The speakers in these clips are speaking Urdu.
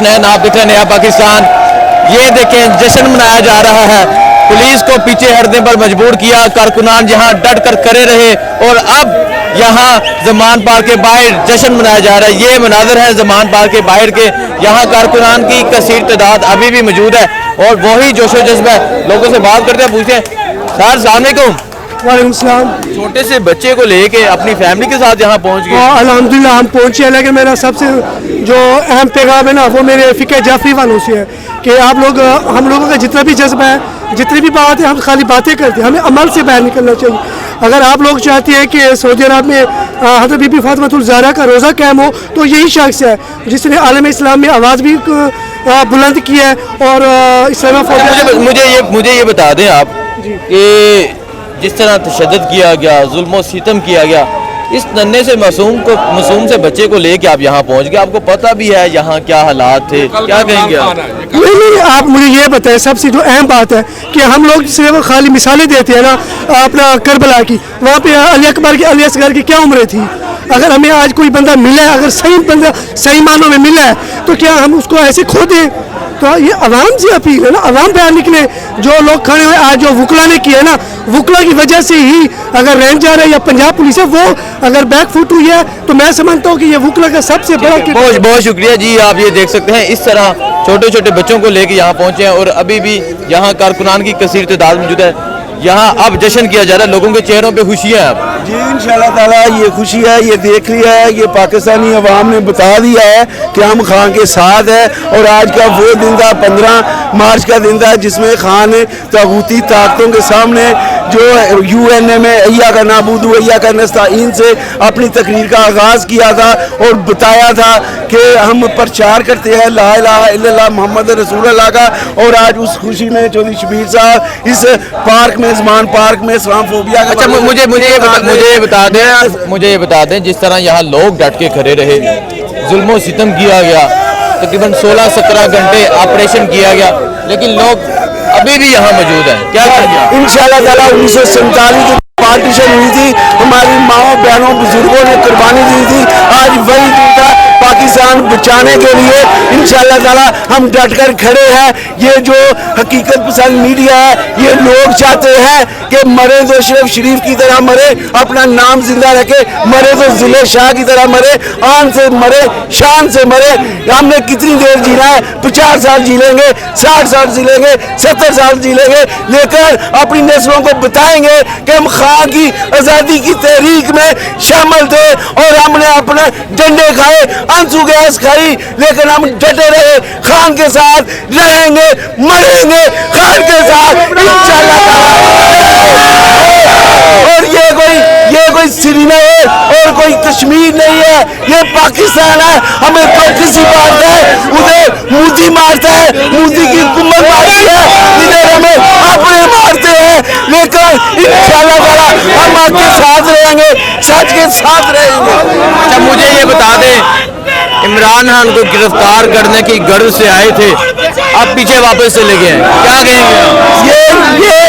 حسنین آپ دیکھ رہے ہیں نیا پاکستان. یہ دیکھیں جشن منایا جا رہا ہے, پولیس کو پیچھے ہٹنے پر مجبور کیا, کارکنان یہاں ڈٹ کر کھڑے رہے اور اب یہاں زمان پارک کے باہر جشن منایا جا رہا ہے. یہ مناظر ہے زمان پارک کے باہر کے, یہاں کارکنان کی کثیر تعداد ابھی بھی موجود ہے اور وہی جوش و جذبہ ہے. لوگوں سے بات کرتے ہیں, پوچھتے ہیں. سر السلام علیکم. وعلیکم السلام. چھوٹے سے بچے کو لے کے اپنی فیملی کے ساتھ یہاں پہنچ گئے. الحمدللہ ہم پہنچے, لیکن میرا سب سے جو اہم پیغام ہے نا وہ میرے فقہ جعفری والوں سے ہے کہ آپ لوگ, ہم لوگوں کا جتنا بھی جذبہ ہے, جتنی بھی بات ہے, ہم خالی باتیں کرتے ہیں, ہمیں عمل سے باہر نکلنا چاہیے. اگر آپ لوگ چاہتے ہیں کہ سعودی عرب میں حضرت بی بی فاطمہ الزہرا کا روزہ قائم ہو, تو یہی شخص ہے جس نے عالم اسلام میں آواز بھی بلند کی ہے اور اسلام مجھے یہ بتا دیں آپ کہ جس طرح تشدد کیا گیا, ظلم و ستم کیا گیا, اس ننھے سے معصوم سے بچے کو لے کے آپ یہاں پہنچ گئے, آپ کو پتہ بھی ہے یہاں کیا حالات تھے, کیا کہیں گے آپ؟ نہیں, آپ مجھے یہ بتائیں, سب سے جو اہم بات ہے کہ ہم لوگ صرف خالی مثالیں دیتے ہیں نا اپنا کربلا کی, وہاں پہ علی اکبر کی, علی اصغر کی کیا عمریں تھی. اگر ہمیں آج کوئی بندہ ملا ہے, اگر صحیح بندہ صحیح معنوں میں ملا ہے, تو کیا ہم اس کو ایسے کھو دیں؟ تو یہ عوام سے اپیل ہے نا, عوام باہر نکلے. جو لوگ کھڑے ہوئے آج جو وکلا نے کیا ہے نا, وکلا کی وجہ سے ہی اگر رینجر ہے یا پنجاب پولیس ہے وہ اگر بیک فوٹ ہوئی ہے, تو میں سمجھتا ہوں کہ یہ وکلا کا سب سے بڑا. بہت شکریہ جی. آپ یہ دیکھ سکتے ہیں اس طرح چھوٹے چھوٹے بچوں کو لے کے یہاں پہنچے ہیں اور ابھی بھی یہاں کارکنان کی کثیر تعداد موجود ہے. یہاں اب جشن کیا جا رہا ہے, لوگوں کے چہروں پہ خوشی ہے. جی انشاءاللہ تعالیٰ یہ خوشی ہے, یہ دیکھ لیا ہے, یہ پاکستانی عوام نے بتا دیا ہے کہ ہم خان کے ساتھ ہیں. اور آج کا وہ دن تھا 15 مارچ کا دن تھا جس میں خان نے طاغوتی طاقتوں کے سامنے جو UN میں ایاک نعبد و ایاک نستعین سے اپنی تقریر کا آغاز کیا تھا اور بتایا تھا کہ ہم پرچار کرتے ہیں لا الہ الا اللہ محمد رسول اللہ کا. اور آج اس خوشی میں چودھری شبیر صاحب اس پارک میں, زمان پارک میں اسلام فوبیا کا. اچھا مجھے یہ بتا دیں جس طرح یہاں لوگ ڈٹ کے کھڑے رہے, ظلم و ستم کیا گیا, تقریباً 16-17 گھنٹے آپریشن کیا گیا, لیکن لوگ ابھی بھی یہاں موجود ہیں, کیا کہیں گے؟ انشاءاللہ تعالیٰ 1947 کی پارٹیشن ہوئی تھی, ہماری ماؤں بہنوں بزرگوں نے قربانی دی تھی, آج وہی دن تھا پاکستان بچانے کے لیے. انشاءاللہ تعالیٰ ہم ڈٹ کر کھڑے ہیں. یہ جو حقیقت پسند میڈیا ہے, یہ لوگ چاہتے ہیں کہ مرے تو شریف کی طرح مرے, اپنا نام زندہ رکھے, مرے تو ضلع شاہ کی طرح مرے, آن سے مرے, شان سے مرے. ہم نے کتنی دیر جینا ہے, 50 سال جی لیں گے, 60 سال جی لیں گے, 70 سال جی لیں گے, لیکن اپنی نسلوں کو بتائیں گے کہ ہم خان کی آزادی کی تحریک میں شامل تھے اور ہم نے اپنے ڈنڈے کھائے, آنسو گیس کھائی, لیکن ہم ڈٹے رہے, خان کے ساتھ رہیں گے, مریں گے خان کے ساتھ انشاءاللہ تعالیٰ. اور یہ کوئی سری نہیں ہے اور کوئی کشمیر نہیں ہے, یہ پاکستان ہے. ہمیں کسی مارتا ہے ادھر مودی مارتا ہے, مودی کی حکومت مارتی ہے, ادھر ہمیں اپنے مارتے ہیں, لیکن انشاءاللہ تعالیٰ ہم آپ کے ساتھ رہیں گے, سچ کے ساتھ رہیں گے. اچھا مجھے یہ بتا دیں, عمران خان کو گرفتار کرنے کی غرض سے آئے تھے, اب پیچھے واپس چلے گئے ہیں, کیا کہیں گے؟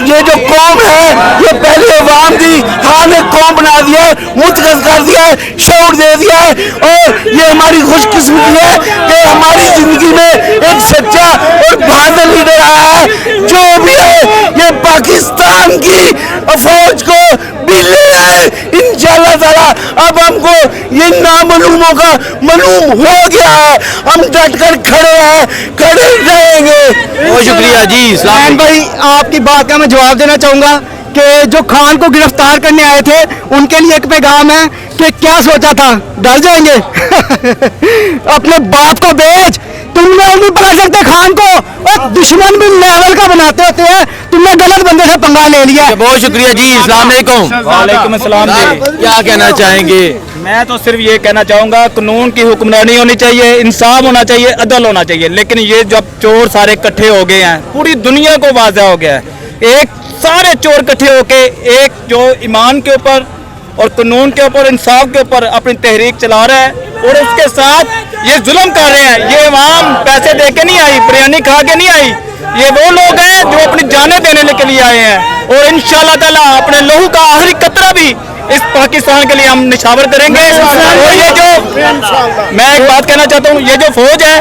یہ جو قوم ہے یہ پہلے عوام تھی, خان نے قوم بنا دیا ہے, متخذ کر دیا ہے, شعور دے دیا ہے. اور یہ ہماری خوش قسمتی ہے کہ ہماری زندگی میں ایک سچا اور بہادر لیڈر آیا ہے. جو بھی ہے یہ پاکستان کی فوج کو بھی لے آئے انشاءاللہ تعالیٰ. اب ہم کو یہ نامعلوموں کا معلوم ہو گیا ہے, ہم ڈٹ کر کھڑے ہیں, کھڑے رہیں گے. بہت شکریہ جی. اسلام بھائی آپ کی بات کا میں جواب دینا چاہوں گا کہ جو خان کو گرفتار کرنے آئے تھے ان کے لیے ایک پیغام ہے کہ کیا سوچا تھا, ڈر جائیں گے؟ اپنے باپ کو بیچ, تم نے نہیں بنا سکتے خان کو, اور دشمن بھی لیول کا بناتے ہوتے ہیں, تم نے غلط بندے سے پنگا لے لیا. بہت شکریہ جی. السلام علیکم. وعلیکم السلام جی. کیا کہنا چاہیں گے؟ میں تو صرف یہ کہنا چاہوں گا قانون کی حکمرانی ہونی چاہیے, انصاف ہونا چاہیے, عدل ہونا چاہیے. لیکن یہ جب چور سارے اکٹھے ہو گئے ہیں, پوری دنیا کو واضح ہو گیا ہے, ایک سارے چور اکٹھے ہو کے ایک جو ایمان کے اوپر اور قانون کے اوپر, انصاف کے اوپر اپنی تحریک چلا رہا ہے, اور اس کے ساتھ یہ ظلم کر رہے ہیں. یہ عوام پیسے دے کے نہیں آئی, بریانی کھا کے نہیں آئی, یہ وہ لوگ ہیں جو اپنی جانیں دینے کے لیے آئے ہیں. اور انشاءاللہ تعالیٰ اپنے لہو کا آخری قطرہ بھی اس پاکستان کے لیے ہم نشاور کریں گے. اور یہ جو میں ایک بات کہنا چاہتا ہوں, یہ جو فوج ہے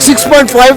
6.5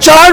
4